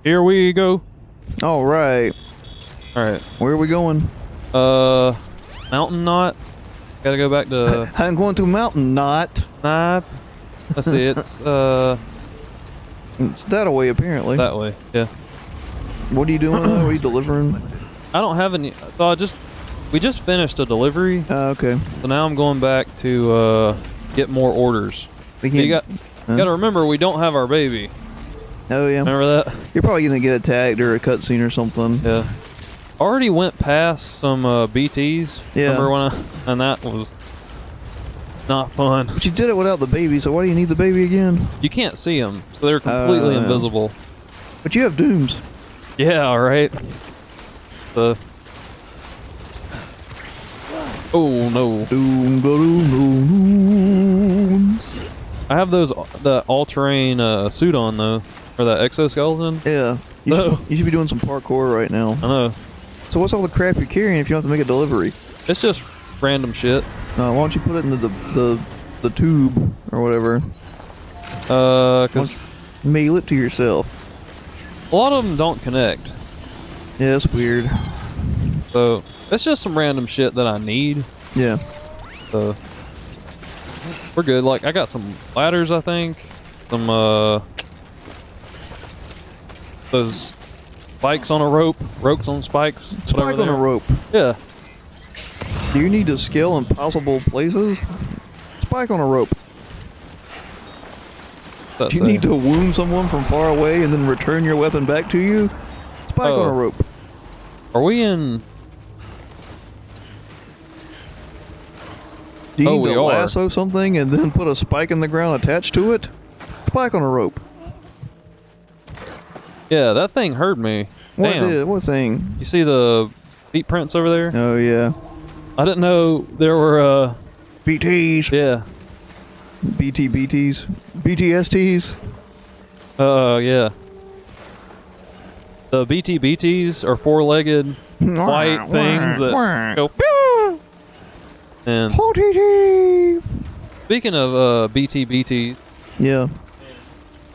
Here we go. All right. All right. Where are we going? Mountain Knot. Gotta go back to. I'm going to Mountain Knot. Nah. Let's see. It's It's that way apparently. that way. Yeah. What are you doing? What are you delivering? I don't have any. So we just finished a delivery. Okay. So now I'm going back to get more orders. You gotta remember we don't have our baby. Oh yeah. Remember that? You're probably gonna get attacked or a cutscene or something. Yeah. Already went past some BTs. Yeah. Remember and that was not fun. But you did it without the baby, so why do you need the baby again? You can't see them, so they're completely invisible. But you have dooms. Yeah, all right. Oh no. Doom, dooms. I have the all-terrain suit on though, or that exoskeleton. Yeah. You should be doing some parkour right now. I know. So what's all the crap you're carrying if you don't have to make a delivery? It's just random shit. Why don't you put it in the tube or whatever? Cause Mail it to yourself. a lot of them don't connect. Yeah, it's weird. So it's just some random shit that I need. Yeah. So we're good. Like I got some ladders, I think. Some those spikes on a rope, ropes on spikes. Spike on a rope. Yeah. Do you need to scale impossible places? Spike on a rope. Do you need to wound someone from far away and then return your weapon back to you? Spike on a rope. Are we in? Do you need to lasso something and then put a spike in the ground attached to it? Spike on a rope. Yeah, that thing hurt me. Damn. What thing? You see the feet prints over there? Oh yeah. I didn't know there were BTs. Yeah. BTs. BTSTs. Yeah. The BTs are four-legged white things that go pew! And speaking of BTs, yeah,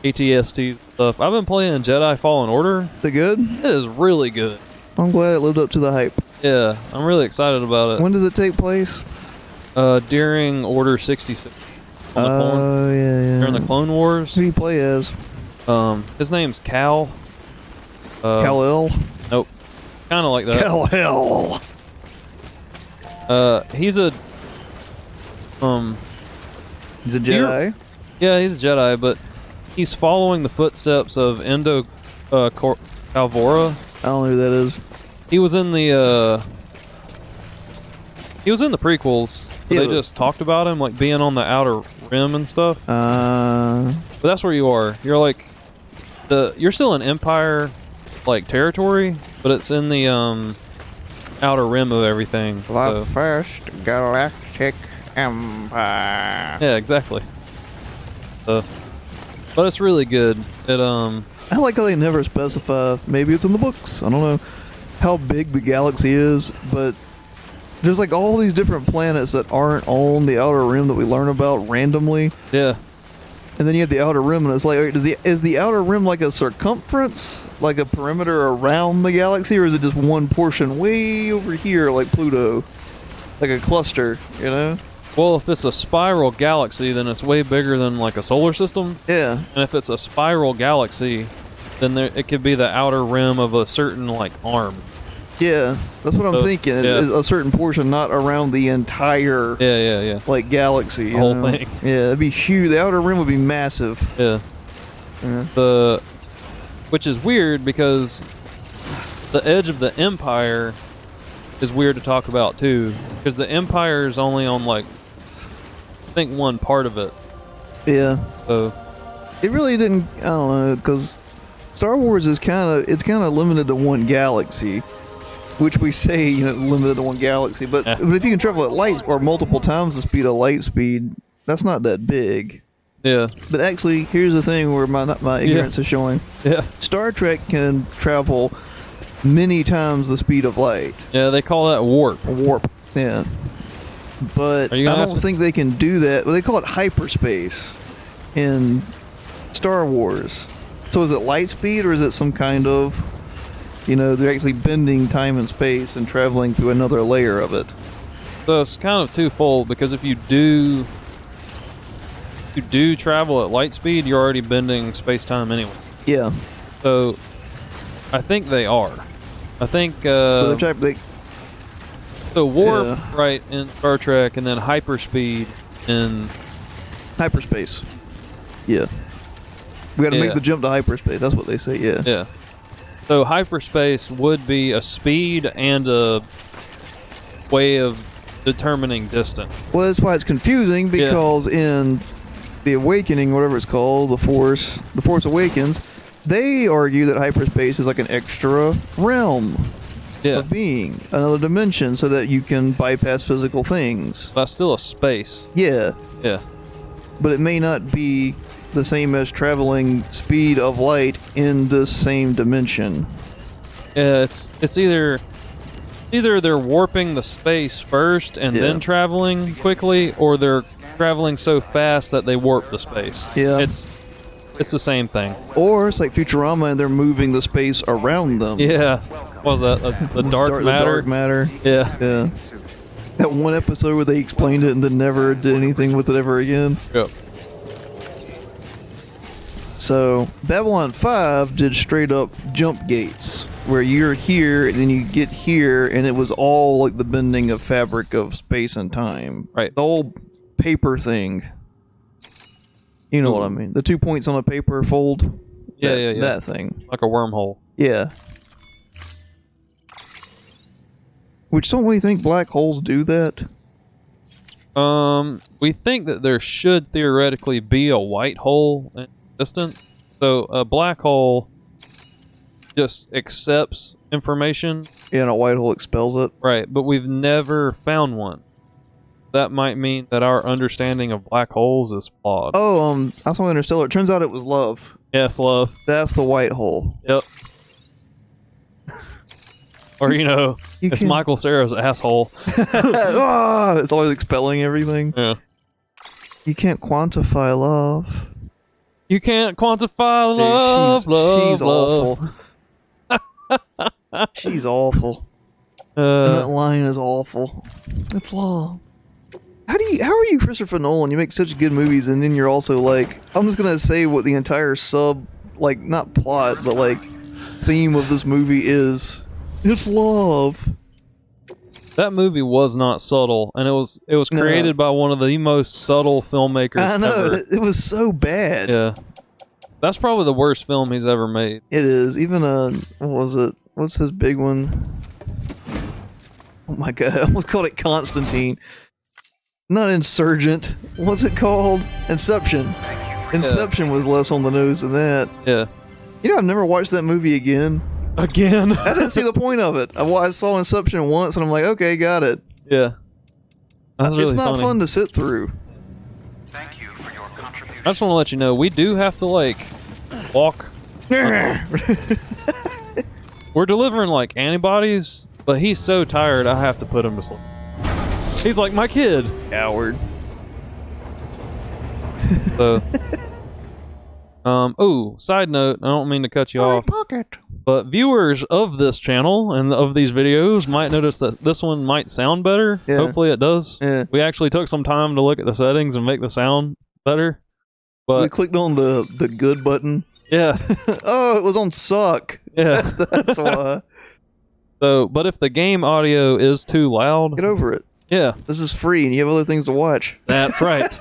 ATST stuff, I've been playing Jedi Fallen Order. Is it good? It is really good. I'm glad it lived up to the hype. Yeah, I'm really excited about it. When does it take place? During Order 66. Oh, yeah. During the Clone Wars. Who do you play as? His name's Cal. Kal-El? Nope. Kind of like that. Kal-El. He's a He's a Jedi? Yeah, he's a Jedi, but he's following the footsteps of Endo Calvora. I don't know who that is. He was in the prequels. Yeah, they just talked about him like being on the outer rim and stuff. But that's where you are. You're like you're still in Empire like territory, but it's in the outer rim of everything. The first galactic empire. Yeah, exactly. But it's really good. I like how they never specify. Maybe it's in the books. I don't know how big the galaxy is, but there's like all these different planets that aren't on the outer rim that we learn about randomly. Yeah. And then you have the outer rim, and it's like, is the outer rim like a circumference, like a perimeter around the galaxy, or is it just one portion way over here, like Pluto, like a cluster, you know? Well, if it's a spiral galaxy, then it's way bigger than like a solar system. Yeah. And if it's a spiral galaxy, then it could be the outer rim of a certain like arm. Yeah, that's what I'm thinking. Yeah. A certain portion, not around the entire. Yeah. Like galaxy, the whole thing. Yeah, it'd be huge. The outer rim would be massive. Yeah. Which is weird because the edge of the Empire is weird to talk about too, because the Empire is only on like I think one part of it. Yeah. So it really didn't. I don't know, because Star Wars is kind of limited to one galaxy. Which we say, limited to one galaxy, but if you can travel at light or multiple times the speed of light speed, that's not that big. Yeah. But actually, here's the thing where my ignorance is showing. Yeah. Star Trek can travel many times the speed of light. Yeah, they call that warp. Warp. Yeah. But I don't think they can do that. Well, they call it hyperspace in Star Wars. So is it light speed, or is it some kind of, they're actually bending time and space and traveling through another layer of it? So it's kind of twofold, because if you do travel at light speed, you're already bending space-time anyway. Yeah. So I think they are. I think So warp, right, in Star Trek, and then hyperspeed in hyperspace. Yeah. We got to make the jump to hyperspace. That's what they say. Yeah. Yeah. So hyperspace would be a speed and a way of determining distance. Well, that's why it's confusing, because in The Awakening, whatever it's called, The Force Awakens, they argue that hyperspace is like an extra realm of being, another dimension, so that you can bypass physical things. That's still a space. Yeah. Yeah. But it may not be the same as traveling speed of light in this same dimension. Yeah, it's either they're warping the space first and then traveling quickly, or they're traveling so fast that they warp the space. Yeah. It's the same thing. Or it's like Futurama and they're moving the space around them. Yeah. What was that? The dark matter? The dark matter. Yeah. Yeah. That one episode where they explained it and then never did anything with it ever again. Yep. So, Babylon 5 did straight up jump gates, where you're here and then you get here, and it was all like the bending of fabric of space and time. Right. The old paper thing. You know what I mean? The 2 points on a paper fold. Yeah. That thing. Like a wormhole. Yeah. Which, don't we think black holes do that? We think that there should theoretically be a white hole in existence. So a black hole just accepts information. Yeah, and a white hole expels it. Right, but we've never found one. That might mean that our understanding of black holes is flawed. Oh, I saw Interstellar. It turns out it was love. Yes, love. That's the white hole. Yep. Or, it's Michael Cera's asshole. It's always expelling everything. Yeah. You can't quantify love. You can't quantify love, she's awful. She's awful. And that line is awful. It's love. How are you Christopher Nolan? You make such good movies, and then you're also like, I'm just gonna say what the entire not plot, but theme of this movie is. It's love. That movie was not subtle, and it was created by one of the most subtle filmmakers I know, ever. it was so bad. Yeah. That's probably the worst film he's ever made. It is. Even, what was it? What's his big one? Oh my god, I almost called it Constantine. Not Insurgent. What's it called? Inception. Inception was less on the nose than that. Yeah. I've never watched that movie again. Again? I didn't see the point of it. I saw Inception once, and I'm like, okay, got it. Yeah. That's really it's not funny. fun to sit through. Thank you for your contribution. I just want to let you know, we do have to, walk. We're delivering, antibodies, but he's so tired, I have to put him to sleep. He's like my kid. Coward. So, side note, I don't mean to cut you off, Pocket. but viewers of this channel and of these videos might notice that this one might sound better. Yeah. Hopefully it does. Yeah. We actually took some time to look at the settings and make the sound better. We But clicked on the good button. yeah, Oh, it was on suck. yeah. That's why. So, but if the game audio is too loud, Get over it. yeah, This is free, and you have other things to watch. that's right.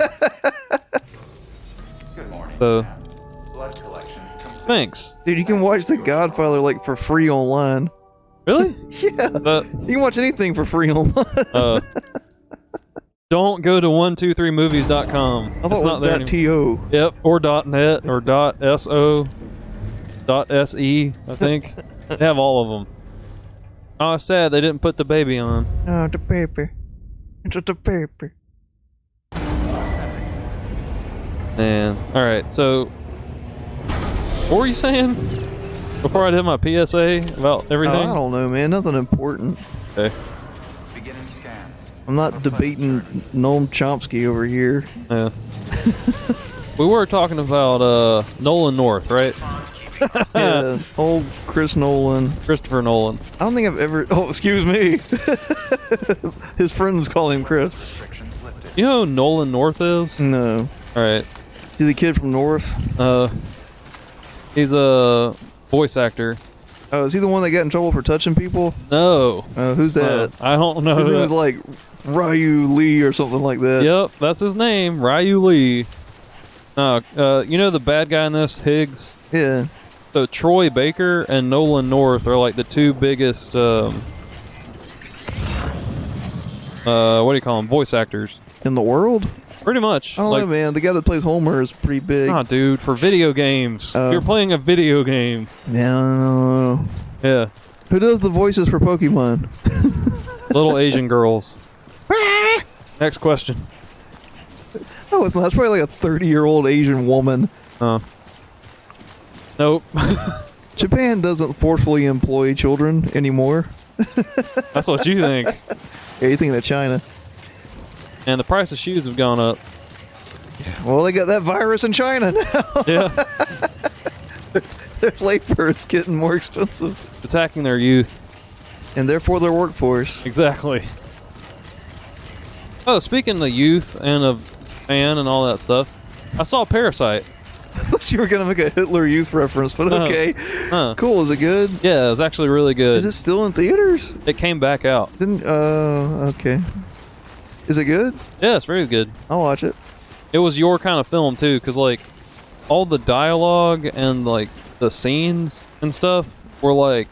Good morning. So, Blood collection complete. thanks. Dude, you can watch The Godfather for free online. Really? Yeah. But You can watch anything for free online. don't go to 123movies.com. I thought it was there anymore. .to. Yep, or .net or .so, .se, I think. They have all of them. Oh, it's sad they didn't put the baby on. Oh, the paper. It's the paper. Man. Alright, so what were you saying? Before I did my PSA about everything? I don't know, man. Nothing important. Okay. Beginning scan. I'm not debating Noam Chomsky over here. Yeah. We were talking about Nolan North, right? Yeah, old Chris Nolan. Christopher Nolan. I don't think I've ever. Oh, excuse me. His friends call him Chris. Restrictions lifted. You know who Nolan North is? No, All right. he's the kid from North. He's a voice actor. Oh, is he the one that got in trouble for touching people? No. Who's that? I don't know. His name that. was like Ryu Lee or something like that. Yep, that's his name, Ryu Lee. You know the bad guy in this, Higgs? Yeah. So Troy Baker and Nolan North are like the two biggest, what do you call them, voice actors. In the world? Pretty much. I don't know, man. The guy that plays Homer is pretty big. Nah, dude, for video games. Oh. You're playing a video game. Yeah, I don't know. Yeah. Who does the voices for Pokemon? Little Asian girls. Next question. Oh, it's not. It's probably like a 30-year-old Asian woman. Nope. Japan doesn't forcefully employ children anymore. That's what you think. Yeah, you think of China. And the price of shoes have gone up. Well, they got that virus in China now. Yeah. Their labor is getting more expensive. Attacking their youth. And therefore their workforce. Exactly. Oh, speaking of youth and of fan and all that stuff, I saw Parasite. I thought you were going to make a Hitler Youth reference, but okay. Cool. Is it good? Yeah, it was actually really good. Is it still in theaters? It came back out. Okay. Is it good? Yeah, it's very good. I'll watch it. It was your kind of film too, because like all the dialogue and like the scenes and stuff were like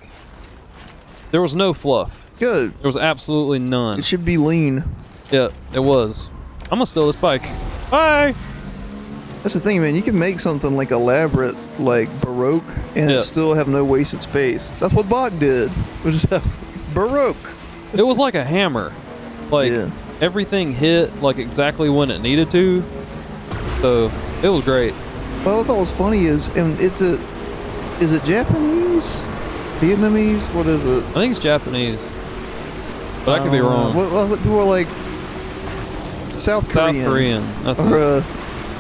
there was no fluff. Good. There was absolutely none. It should be lean. Yeah, it was. I'm gonna steal this bike. Bye. That's the thing, man. You can make something like elaborate, like Baroque, and Yeah. it still have no wasted space. That's what Bach did. Which is Baroque. It was like a hammer. Like Yeah. everything hit like exactly when it needed to. So it was great. What I thought was funny is, and is it Japanese? Vietnamese? What is it? I think it's Japanese, but I could be wrong. Well, people are like South Korean. South Korean. That's Or it.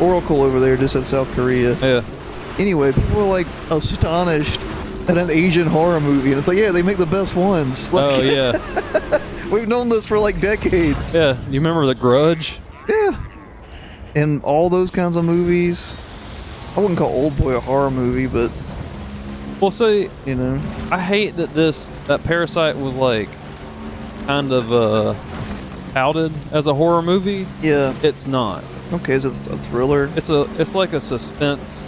Oracle over there just said South Korea. Yeah. Anyway, people were like astonished at an Asian horror movie, and it's like, yeah, they make the best ones. Like, Oh yeah. we've known this for like decades. Yeah. You remember The Grudge? Yeah. And all those kinds of movies. I wouldn't call Old Boy a horror movie, but Well, see, you know. I hate that Parasite was like kind of outed as a horror movie. Yeah. It's not. Okay, is it a thriller? It's like a suspense.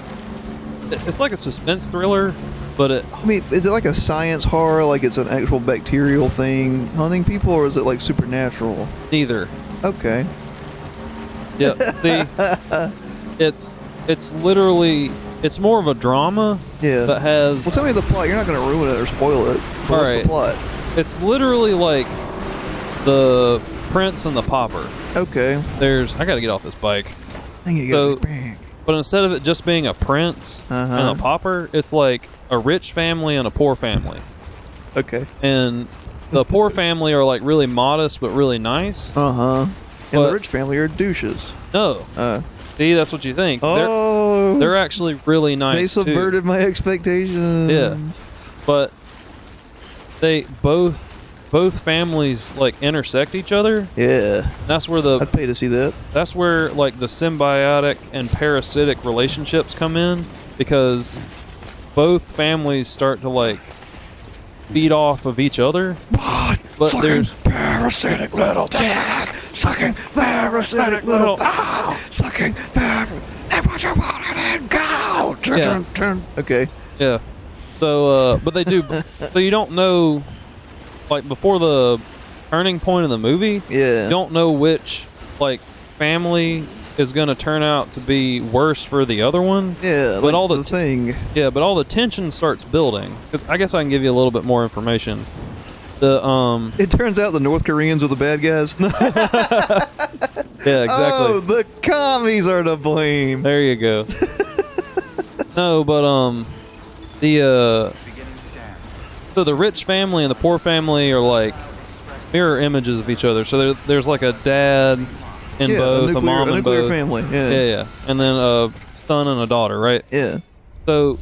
It's like a suspense thriller, but I mean, is it like a science horror, like it's an actual bacterial thing hunting people, or is it like supernatural? neither. Okay. Yeah. See, it's literally it's more of a drama Yeah. that has. Well, tell me the plot. You're not going to ruin it or spoil it. But what's Alright. the plot? It's literally like the Prince and the Pauper. Okay. I gotta get off this bike. I think you So- got back. But instead of it just being a prince Uh-huh. and a pauper, it's like a rich family and a poor family. Okay. And the poor family are like really modest but really nice. Uh-huh. And But- the rich family are douches. No, see, that's what you think. Oh. They're actually really nice. They too. subverted my expectations. Yeah. But they both families like intersect each other. Yeah. That's where I'd pay to see that. that's where like the symbiotic and parasitic relationships come in, because both families start to like feed off of each other. But there's parasitic little dad. Sucking parasitic little- sucking parasitic. That's what you wanted and go. Yeah. Okay. Yeah. So, but they do. So you don't know, like before the turning point of the movie, Yeah. you don't know which like family is going to turn out to be worse for the other one. Yeah. But Like all the the thing. Yeah, but all the tension starts building. Because I guess I can give you a little bit more information. The It turns out the North Koreans are the bad guys. yeah, exactly. Oh, the commies are to blame. There you go. No, but the Beginning scan. so the rich family and the poor family are like mirror images of each other. So there's like a dad in Yeah, both, a mom in nuclear both. family. Yeah. Yeah, yeah, and then a son and a daughter, right? Yeah. So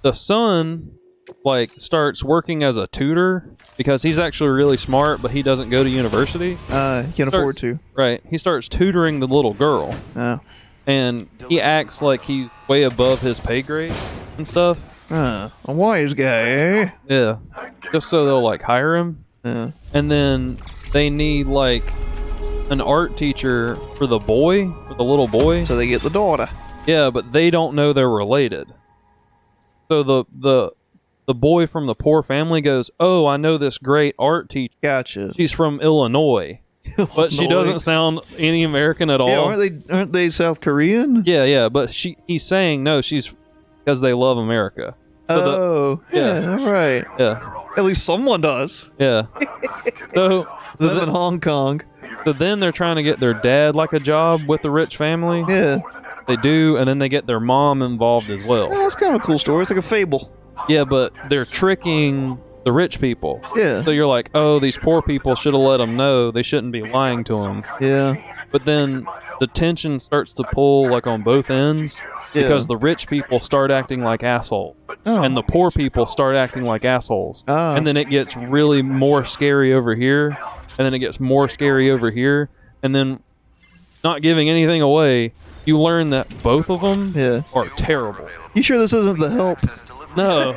the son like starts working as a tutor because he's actually really smart, but he doesn't go to university. He can't afford to. Right. He starts tutoring the little girl. Oh. And he acts like he's way above his pay grade and stuff. A wise guy, eh? Yeah. Just so they'll like hire him. Yeah. And then they need like an art teacher for the little boy. So they get the daughter. Yeah, but they don't know they're related. So the boy from the poor family goes, "Oh, I know this great art teacher. Gotcha. She's from Illinois." But she doesn't sound any American at all. Yeah, aren't they South Korean? Yeah, but he's saying no, she's because they love America. So all right. Yeah. At least someone does. Yeah. So Them in Hong Kong. So then they're trying to get their dad like a job with the rich family. Yeah. They do, and then they get their mom involved as well. Oh, that's kind of a cool story. It's like a fable. Yeah, but they're tricking the rich people. Yeah. So you're like, oh, these poor people should have let them know. They shouldn't be lying to them. Yeah. But then the tension starts to pull like on both ends because the rich people start acting like assholes. Oh. And the poor people start acting like assholes. Oh. And then it gets really more scary over here. And then it gets more scary over here. And then, not giving anything away, you learn that both of them are terrible. You sure this isn't The Help? No.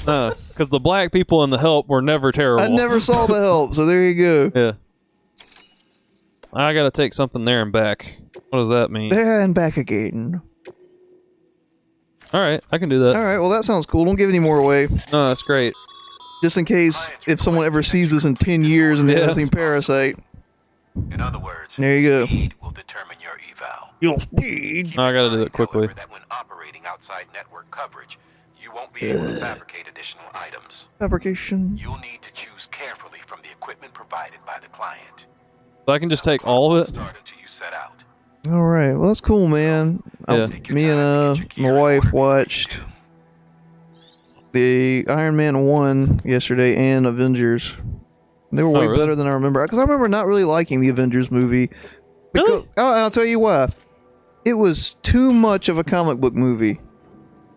No, because the black people in The Help were never terrible. I never saw The Help, so there you go. Yeah. I gotta take something there and back. What does that mean? There and back again. Alright, I can do that. Alright, well that sounds cool. Don't give any more away. No, that's great. Just in case if someone ever sees this in 10 years and they haven't seen Parasite. In other words, there you go. Speed will determine your eval. Your speed. I gotta do it quickly. That when operating outside network coverage, you won't be able to fabricate additional items. Fabrication. You'll need to choose carefully from the equipment provided by the client. So I can just take all of it? Start until you set out. Alright, well that's cool, man. Yeah. Me and my wife watched the Iron Man 1 yesterday and Avengers. They were way really? better than I remember. Because I remember not really liking the Avengers movie. Really? I'll tell you why. It was too much of a comic book movie.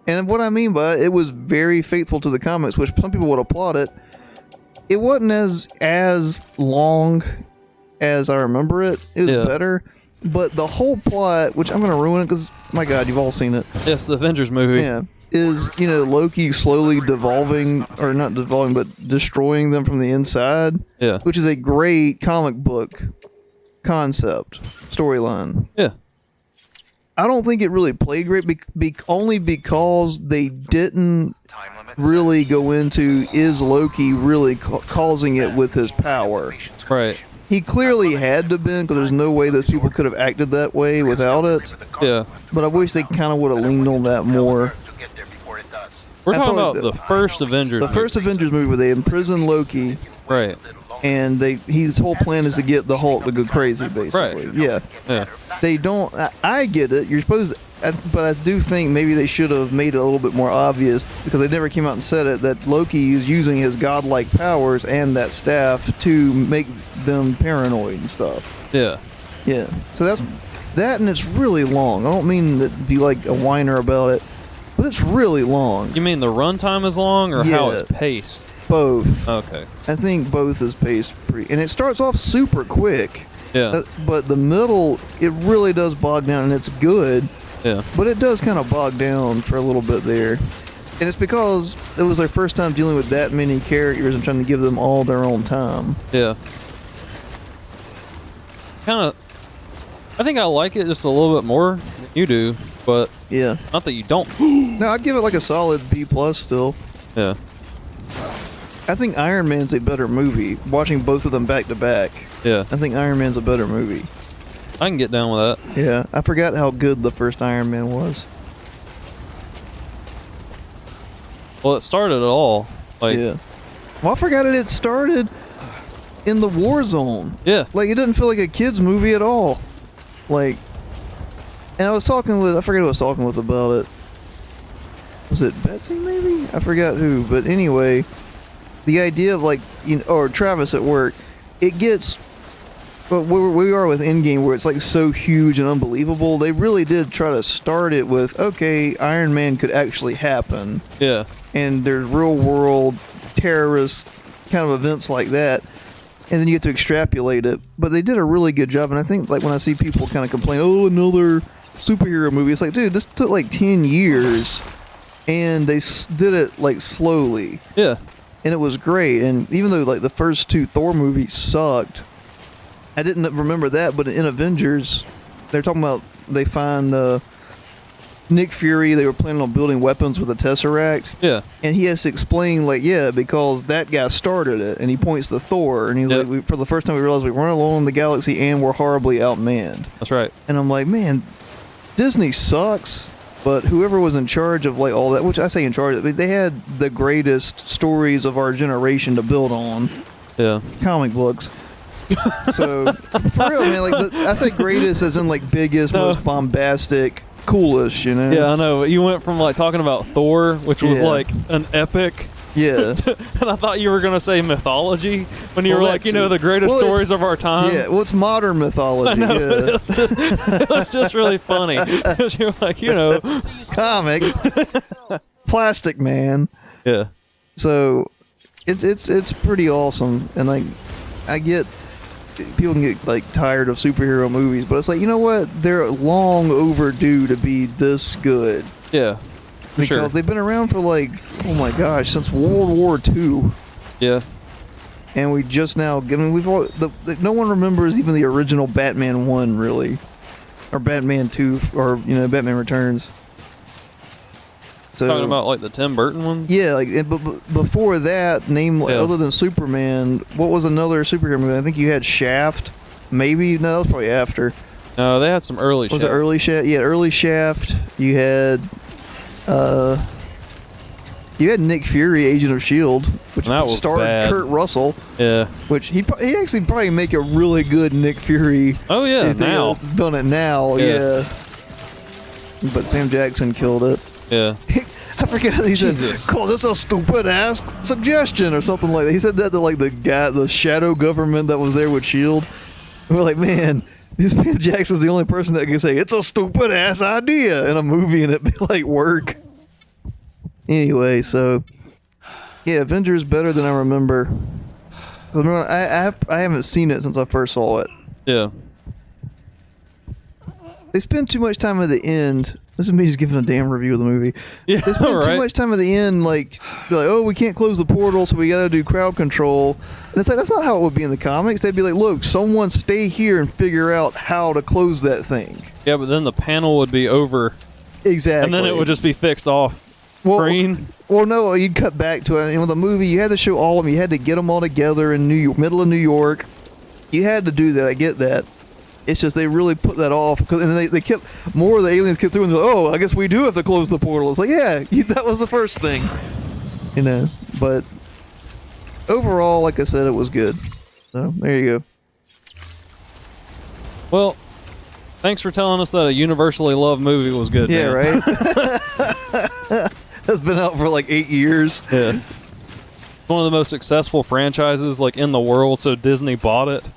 And what I mean by it was very faithful to the comics, which some people would applaud it. It wasn't as long as I remember it. It was better. But the whole plot, which I'm going to ruin it because, my God, you've all seen it. Yes, the Avengers movie. Yeah. Is, Loki slowly devolving, or not devolving, but destroying them from the inside. Yeah. Which is a great comic book concept, storyline. Yeah. I don't think it really played great, only because they didn't really go into, is Loki really causing it with his power? Right. He clearly had to have been, because there's no way those people could have acted that way without it. Yeah. But I wish they kind of would have leaned on that more. We're I talking felt about like the first Avengers The first Avengers movie where they imprison Loki. Right. And his whole plan is to get the Hulk to go crazy, basically. Right. Yeah. They don't. I get it. You're supposed to, but I do think maybe they should have made it a little bit more obvious, because they never came out and said it, that Loki is using his godlike powers and that staff to make them paranoid and stuff. Yeah. Yeah. So that's that, and it's really long. I don't mean to be like a whiner about it, but it's really long. You mean the runtime is long, or how it's paced? Both. Okay. I think both is paced and it starts off super quick. Yeah. But the middle, it really does bog down, and it's good. Yeah. But it does kind of bog down for a little bit there. And it's because it was their first time dealing with that many characters and trying to give them all their own time. Yeah. Kind of. I think I like it just a little bit more than you do, but yeah, not that you don't. No, I'd give it like a solid B+ still. Yeah. I think Iron Man's a better movie. Watching both of them back to back. Yeah. I think Iron Man's a better movie. I can get down with that. Yeah, I forgot how good the first Iron Man was. Well, it started it all. Like, yeah. Well, I forgot it started in the war zone. Yeah. Like, it didn't feel like a kid's movie at all. Like, and I forget who I was talking with about it. Was it Betsy, maybe? I forgot who. But anyway, the idea of, like, or Travis at work, it gets But where we are with Endgame, where it's like so huge and unbelievable, they really did try to start it with, okay, Iron Man could actually happen. Yeah. And there's real world terrorist kind of events like that. And then you get to extrapolate it. But they did a really good job. And I think like when I see people kind of complain, oh, another superhero movie, it's like, dude, this took like 10 years. And they did it like slowly. Yeah. And it was great. And even though like the first 2 Thor movies sucked, I didn't remember that, but in Avengers, they're talking about they find Nick Fury. They were planning on building weapons with the Tesseract. Yeah. And he has to explain, like, yeah, because that guy started it. And he points to Thor. And he's like, for the first time we realized we weren't alone in the galaxy and we're horribly outmanned. That's right. And I'm like, man, Disney sucks. But whoever was in charge of, like, all that, which I say in charge, I mean, they had the greatest stories of our generation to build on. Yeah. Comic books. So for real, man, like I say greatest as in like biggest, most bombastic, coolest, you know? Yeah, I know. You went from like talking about Thor, which was like an epic. Yeah. And I thought you were going to say mythology when you were like, you know, the greatest stories of our time. Yeah, well, it's modern mythology. I know. Yeah. It was just really funny. Because you're like, you know. Comics. Plastic Man. Yeah. So it's pretty awesome. And like, I get people can get like tired of superhero movies, but it's like, you know what? They're long overdue to be this good. Yeah. Because they've been around for like, oh my gosh, since World War II. Yeah. And we just now, I mean, no one remembers even the original Batman 1, really. Or Batman 2, or, you know, Batman Returns. So, talking about like the Tim Burton one? Yeah, like, but before that, other than Superman, what was another superhero movie? I think you had Shaft. Maybe? No, that was probably after. No, they had some early Shaft. Was it early Shaft? Yeah, early Shaft. You had Nick Fury, Agent of S.H.I.E.L.D., which starred Kurt Russell. Yeah. Which he actually probably make a really good Nick Fury. Oh, yeah, now. Done it now, yeah. But Sam Jackson killed it. Yeah. I forget. He said, "Call this a stupid ass suggestion" or something like that. He said that to like the shadow government that was there with S.H.I.E.L.D. And we're like, man, Sam Jackson's the only person that can say it's a stupid ass idea in a movie and it be like work. Anyway, so yeah, Avengers better than I remember. Remember, I haven't seen it since I first saw it. Yeah. They spend too much time at the end. This is me just giving a damn review of the movie. Yeah, they spend too much time at the end, like, oh, we can't close the portal, so we got to do crowd control. And it's like, that's not how it would be in the comics. They'd be like, look, someone stay here and figure out how to close that thing. Yeah, but then the panel would be over. Exactly. And then it would just be fixed off screen. Well, no, you'd cut back to it. And with the movie, you had to show all of them. You had to get them all together in New York, middle of New York. You had to do that. I get that. It's just they really put that off, and they kept more of the aliens kept through and they're like, oh, I guess we do have to close the portal. It's like, yeah, that was the first thing, you know. But overall, like I said, it was good. So there you go. Well, thanks for telling us that a universally loved movie was good. Yeah, man. Right. That's been out for like 8 years. Yeah. One of the most successful franchises like in the world, so Disney bought it.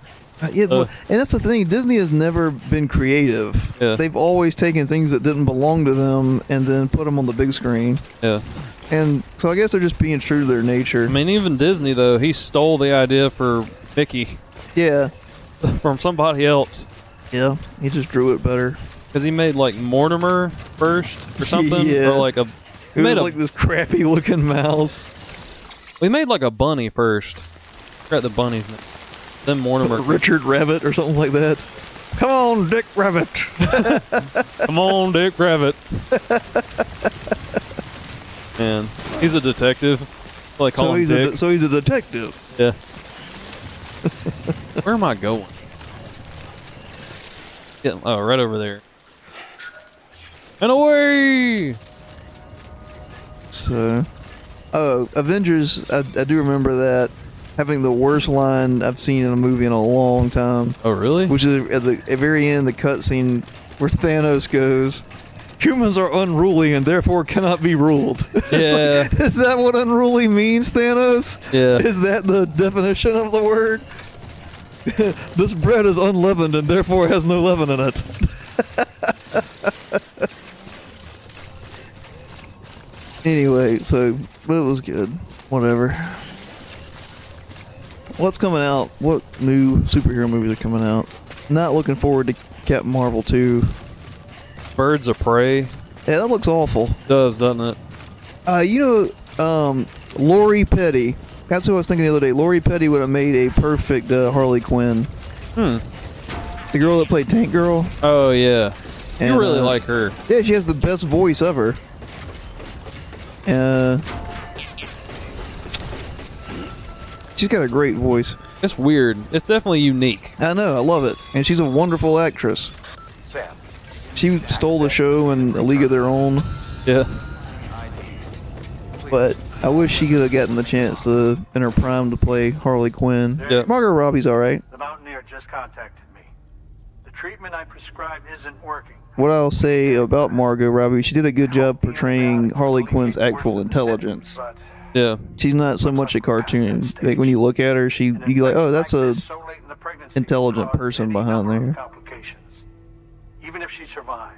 Yeah, and that's the thing. Disney has never been creative. Yeah. They've always taken things that didn't belong to them and then put them on the big screen. Yeah. And so I guess they're just being true to their nature. I mean, even Disney, though, he stole the idea for Mickey. Yeah. From somebody else. Yeah. He just drew it better. Because he made, like, Mortimer first or something. Yeah. Or, like, it was like this crappy looking mouse. We made, like, a bunny first. I forgot the bunny's name. Then Mortimer. Richard Rabbit or something like that. Come on, Dick Rabbit. Come on, Dick Rabbit. Man, he's a detective. Well, they call him Dick. So he's a detective. Yeah. Where am I going? Oh, right over there. And away! So, Avengers, I do remember that. Having the worst line I've seen in a movie in a long time. Oh, really? Which is at the very end, the cutscene where Thanos goes, "Humans are unruly and therefore cannot be ruled." Yeah. Like, is that what unruly means, Thanos? Yeah. Is that the definition of the word? This bread is unleavened and therefore has no leaven in it. Anyway, so, but it was good. Whatever. What's coming out? What new superhero movies are coming out? Not looking forward to Captain Marvel 2. Birds of Prey. Yeah, that looks awful. Does, doesn't it? Lori Petty. That's who I was thinking the other day. Lori Petty would have made a perfect Harley Quinn. The girl that played Tank Girl. Oh, yeah. And, you really like her. Yeah, she has the best voice ever. She's got a great voice. It's weird. It's definitely unique. I know, I love it. And she's a wonderful actress. Sam. She stole the show in A League of Their Own. Yeah. But I wish she could have gotten the chance to, in her prime, to play Harley Quinn. Yeah. Margot Robbie's alright. The Mountaineer just contacted me. The treatment I prescribed isn't working. What I'll say about Margot Robbie, she did a good job portraying Harley Quinn's actual intelligence. Yeah. She's not so much a cartoon. Like when you look at her, you're like, oh, that's a intelligent person behind there. Even if she survives,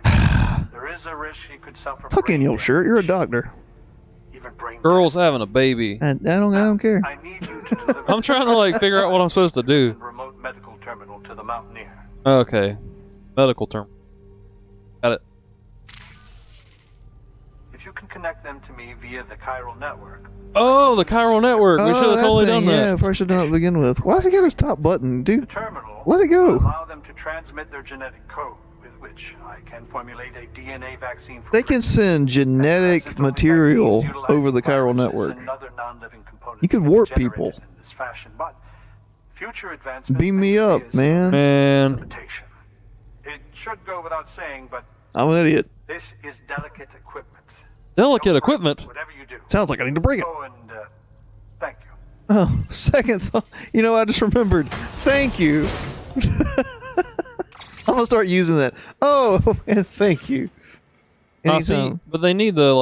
there is a risk she could suffer. Tuck in your shirt. You're a doctor. Girl's having a baby. I don't care. I need you to deliver I'm trying to like figure out what I'm supposed to do. the remote medical terminal to the Mountaineer. Okay. Medical term. Got it. If you can connect them to me via the chiral network. Oh, the chiral network. We should have that totally thing, done that. Yeah, probably should have done it to begin with. Why's he got his top button, The dude? terminal Let it go. will allow them to transmit their genetic code, with which I can formulate a DNA vaccine for They can send genetic material over the chiral network. You could warp people. In this fashion, but future advancements Beam me up, man. Man. limitation. It should go without saying, but I'm an idiot. this is delicate equipment. Delicate Don't equipment. rush Whatever you do. Sounds like I need to break it. Oh, and thank you. Oh, second thought. You know, I just remembered. Thank you. I'm going to start using that. Oh, and thank you. Awesome. But they need the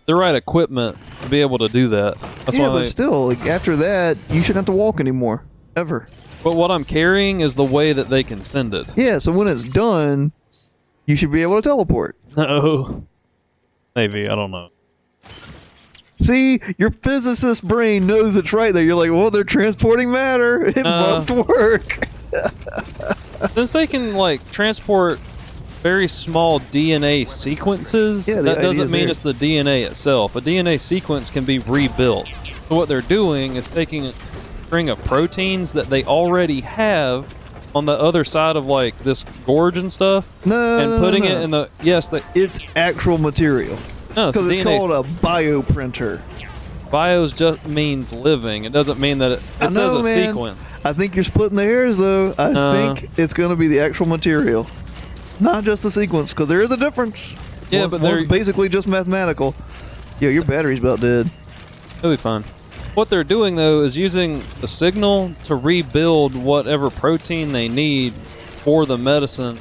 right equipment to be able to do that. That's Yeah, why but still, like, after that, you shouldn't have to walk anymore. Ever. But what I'm carrying is the way that they can send it. Yeah, so when it's done, you should be able to teleport. No. Maybe. I don't know. See, your physicist brain knows it's right there. You're like, well, they're transporting matter. It must work. Since they can, transport very small DNA sequences, Yeah, the that doesn't idea's mean there. it's the DNA itself. A DNA sequence can be rebuilt. So what they're doing is taking a string of proteins that they already have on the other side of, this gorge and stuff, and putting it in the... Yes, it's actual material. no, Because it's DNA called a bioprinter. Bios just means living. It doesn't mean that it says a sequence. I think you're splitting the hairs, though. I think it's going to be the actual material, not just the sequence, because there is a difference. Yeah, but one's they're basically just mathematical. Yo, your battery's about dead. it'll be fine. What they're doing though is using the signal to rebuild whatever protein they need for the medicine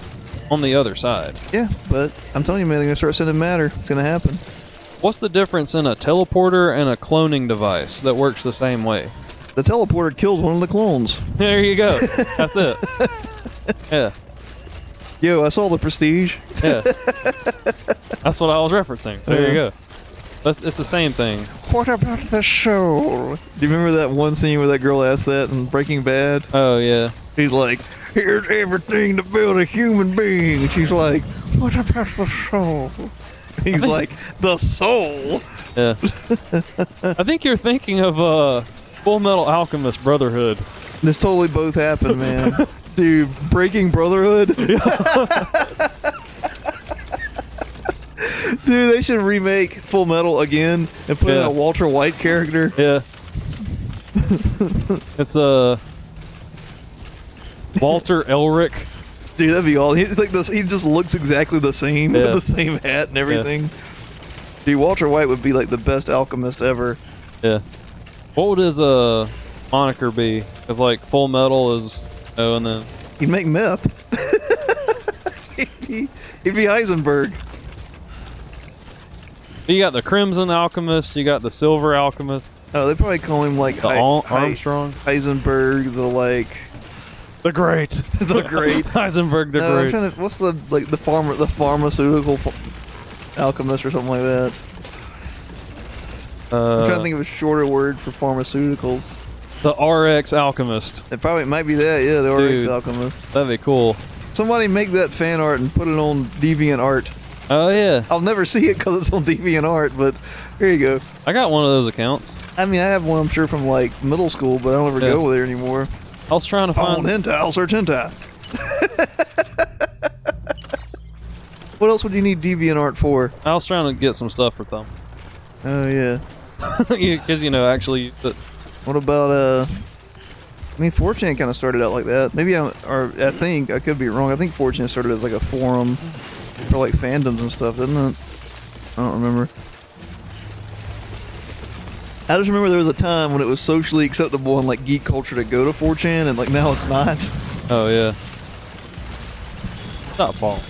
on the other side. Yeah, but I'm telling you, man, they're going to start sending matter. It's going to happen. What's the difference in a teleporter and a cloning device that works the same way? The teleporter kills one of the clones. There you go. That's it. Yeah. Yo, I saw The Prestige. Yeah. That's what I was referencing. There you go. It's the same thing. What about the soul? Do you remember that one scene where that girl asked that in Breaking Bad? Oh, yeah. He's like, here's everything to build a human being. She's like, what about the soul? He's like, the soul? Yeah. I think you're thinking of Full Metal Alchemist Brotherhood. This totally both happened, man. Dude, Breaking Brotherhood? Dude, they should remake Full Metal again and put in a Walter White character. Yeah. It's Walter Elric. Dude, that'd be all. He's like this. He just looks exactly the same with Yeah. the same hat and everything. Dude, Walter White would be like the best alchemist ever. Yeah. What would his moniker be? Because Full Metal is and then He'd make meth. he'd be Heisenberg. you got the Crimson Alchemist, you got the Silver Alchemist. Oh, they probably call him like Armstrong. Heisenberg, The Great. the Great. Heisenberg the No, I'm Great. trying to. What's the pharmaceutical alchemist or something like that? I'm trying to think of a shorter word for pharmaceuticals. The RX Alchemist. It probably might be that. Yeah, the Dude. RX alchemist. That'd be cool. Somebody make that fan art and put it on DeviantArt. Oh yeah. I'll never see it because it's on DeviantArt, but here you go. I got one of those accounts. I mean, I have one, I'm sure, from like middle school, but I don't ever go there anymore. I was trying to On find. hentai, I'll search hentai. What else would you need DeviantArt for? I was trying to get some stuff for Thumb. Oh yeah. Because actually, What about I mean, 4chan kind of started out like that. Maybe I think I could be wrong. I think 4chan started as like a forum for like fandoms and stuff, didn't it? I don't remember. I just remember there was a time when it was socially acceptable in like geek culture to go to 4chan, and like now it's not. oh yeah. Not fall.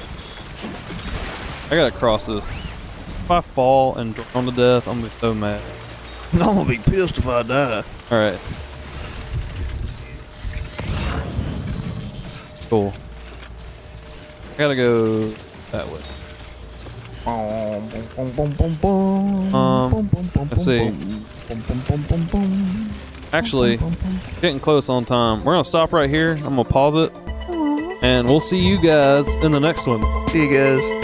I gotta cross this. If I fall and drown to death, I'm gonna be so mad. I'm gonna be pissed if I die. All right. Cool. I gotta go that way. Let's see. Actually, getting close on time. We're gonna stop right here. I'm gonna pause it, and we'll see you guys in the next one. See you guys.